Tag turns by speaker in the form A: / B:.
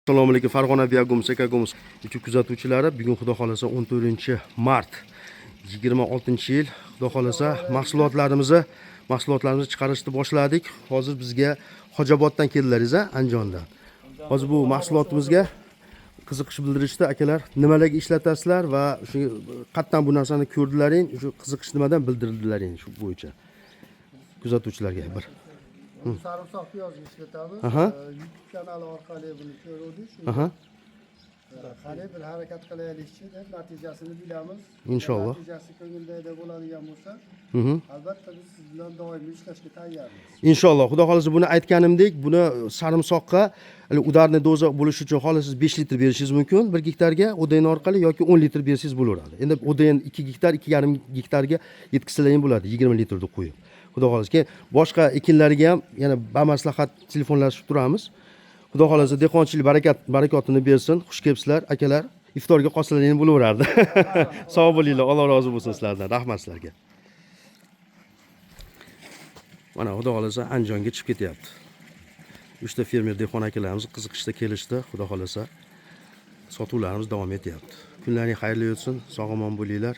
A: Assalomu alaykum Farg'ona Biogums Ekogums YouTube kuzatuvchilari. Bugun xudo xolasa 14-mart 2026-yil. Xudo xolasa mahsulotlarimizni chiqarishni boshladik. Hozir bizga Xo'joboddan keldilaringiz, Andijondan. Hozir bu mahsulotimizga qiziqish bildirishdi akalar. Nimalarga ishlatasizlar va shu qatdan bu narsani ko'rdilaring, shu qiziqish nimadan bildirdilaring shu bo'yicha. Kuzatuvchilarga bir
B: Sarımsak piyozga ishlatamiz. YouTube kanali orqali buni ko'rdik. Qani bir harakat qilaylikchi deb natijasini bilamiz.
A: Inshaalloh.
B: Natijasi ko'ngildagidek bo'ladigan bo'lsa, albatta biz siz bilan doimiy ishlashga tayyormiz.
A: Inshaalloh. Xudo xolasa buni aytganimdek, buni sarimsoqqa udarni doza bo'lish uchun xohlasangiz 5 litr berishingiz mumkin 1 gektarga ODN orqali yoki 10 litr bersangiz bo'laveradi. Endi ODN 2 gektar, 2,5 gektarga yetkazsalar ham bo'ladi, 20 litrni qo'yib. Xudo xolasa boshqa ekinlarga ham yana bamaslahat telefonlashib turamiz. Xudo xolasa dehqonchilik barakotini bersin. Xush kelibsizlar akalar. Iftorga qolsalar ham bo'laverardi. Sog' bo'linglar, Alloh rozi bo'lsin sizlardan. Rahmat sizlarga. Mana xudo xolasa Andijonga chiqib ketyapti. 3 ta fermer dehqon akalarimiz qiziqishda kelishdi. Xudo xolasa sotuvlarimiz davom etyapti. Kunlaring xayrli o'tsin, sog' omon bo'linglar.